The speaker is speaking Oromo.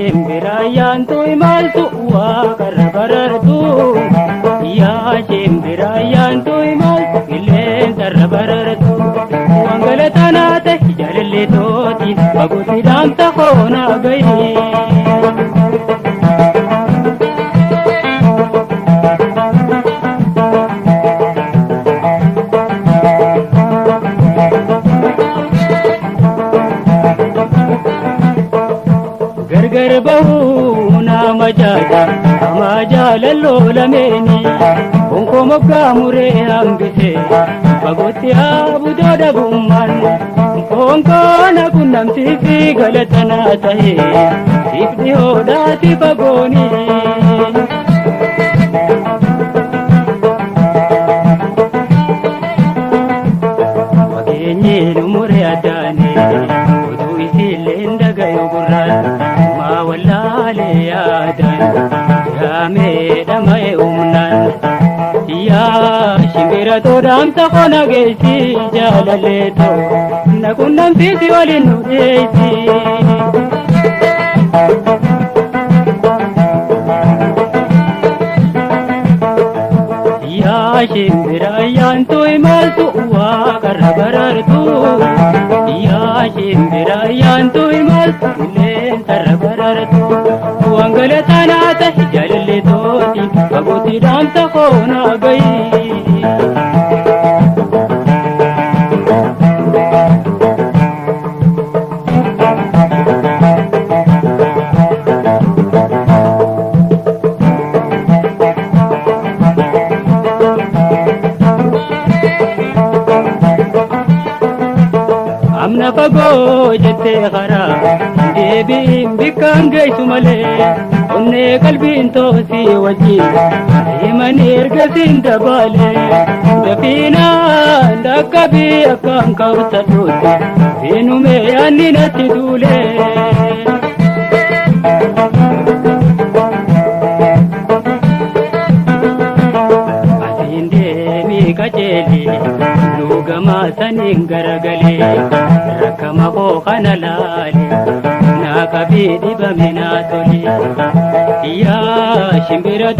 shimbiraayyaan tu'imaltu waaqarra barartu. Yaa shimbiraayyaan tu'imaltu qilleensarra barartu. Wangalataan haate jaalallee tooti baguutti dhaamsa koonaa gahi. Gargar bahuu nama jaaja nama jaalalloo lameeni konkoo moggaa muree hambisee baguutti abudoo dhabummaan konkoo na qunnamsiifi galatanaa tahee siif dhihoodhaati fagooni. Fageenyeen muree addaane utuu isiilleen dhagayu gurraan maa wallaalee yaadan jaamee dhama'e humnaan. Yaa shimbira dhaamsa koona geessi jaalallee too na qunnamsiisi waliin nu dhiyeessi. Yaa shimbiraayyaan tu'imaltu waaqarra barartu. Yaa shimbiraayyaan tu'imaltu qilleensarra barartu. Wangalataan haate jaalallee tooti baguutti dhaamsa koonaa gahi. Amna fagoo jettee karaa deebiin bikkaan geessu malee onnee qalbiin toosii wajjin deemanii ergasiin dabaalee dafiinaan dhaqqabii akkaan kabsadhuuti seenumee yaanni natti duulee. Asiin deemii qajeeli luugamaa saniin garagalee rakkama koo kana laale naa qabii dhibame naa tole. Yaa shimbira